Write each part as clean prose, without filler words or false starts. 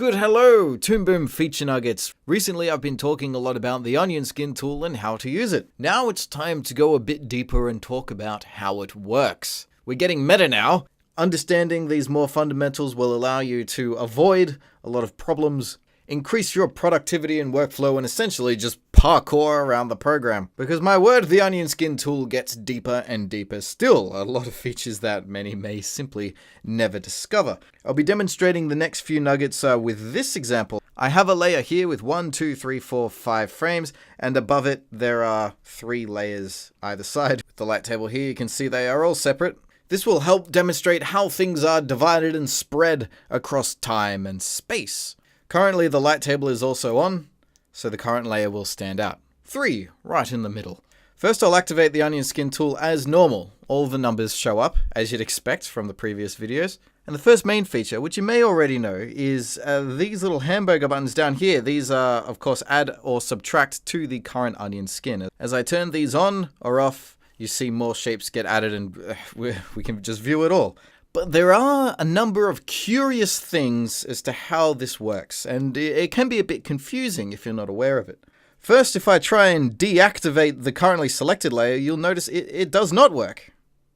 Good hello, Toon Boom Feature Nuggets. Recently I've been talking a lot about the onion skin tool and how to use it. Now it's time to go a bit deeper and talk about how it works. We're getting meta now. Understanding these more fundamentals will allow you to avoid a lot of problems, increase your productivity and workflow, and essentially just parkour around the program. Because my word, the onion skin tool gets deeper and deeper still. A lot of features that many may simply never discover. I'll be demonstrating the next few nuggets with this example. I have a layer here with 1, 2, 3, 4, 5 frames, and above it there are 3 layers either side. With the light table here, you can see they are all separate. This will help demonstrate how things are divided and spread across time and space. Currently the light table is also on, so the current layer will stand out. 3, right in the middle. First I'll activate the onion skin tool as normal. All the numbers show up, as you'd expect from the previous videos. And the first main feature, which you may already know, is these little hamburger buttons down here. These are, of course, add or subtract to the current onion skin. As I turn these on or off, you see more shapes get added and we can just view it all. But there are a number of curious things as to how this works, and it can be a bit confusing if you're not aware of it. First, if I try and deactivate the currently selected layer, you'll notice it does not work.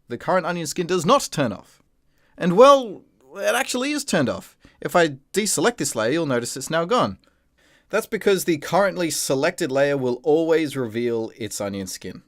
The current onion skin does not turn off. And well, it actually is turned off. If I deselect this layer, you'll notice it's now gone. That's because the currently selected layer will always reveal its onion skin,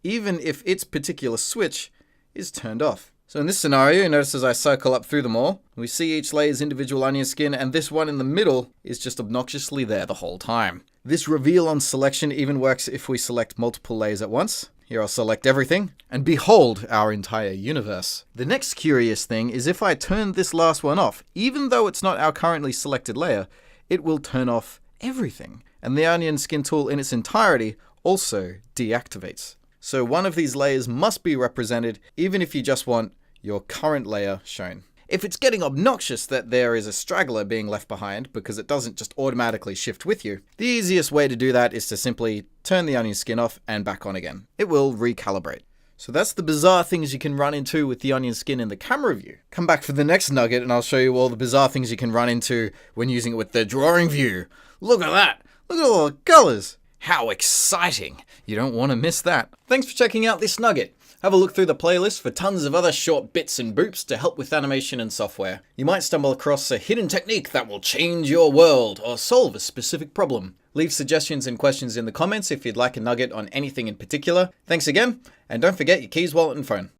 even if its particular switch is turned off. So in this scenario, you notice as I cycle up through them all, we see each layer's individual onion skin, and this one in the middle is just obnoxiously there the whole time. This reveal on selection even works if we select multiple layers at once. Here I'll select everything, and behold our entire universe. The next curious thing is if I turn this last one off, even though it's not our currently selected layer, it will turn off everything. And the onion skin tool in its entirety also deactivates. So one of these layers must be represented, even if you just want your current layer shown. If it's getting obnoxious that there is a straggler being left behind because it doesn't just automatically shift with you, the easiest way to do that is to simply turn the onion skin off and back on again. It will recalibrate. So that's the bizarre things you can run into with the onion skin in the camera view. Come back for the next nugget and I'll show you all the bizarre things you can run into when using it with the drawing view. Look at that! Look at all the colors! How exciting! You don't want to miss that. Thanks for checking out this nugget. Have a look through the playlist for tons of other short bits and boops to help with animation and software. You might stumble across a hidden technique that will change your world or solve a specific problem. Leave suggestions and questions in the comments if you'd like a nugget on anything in particular. Thanks again, and don't forget your keys, wallet, and phone.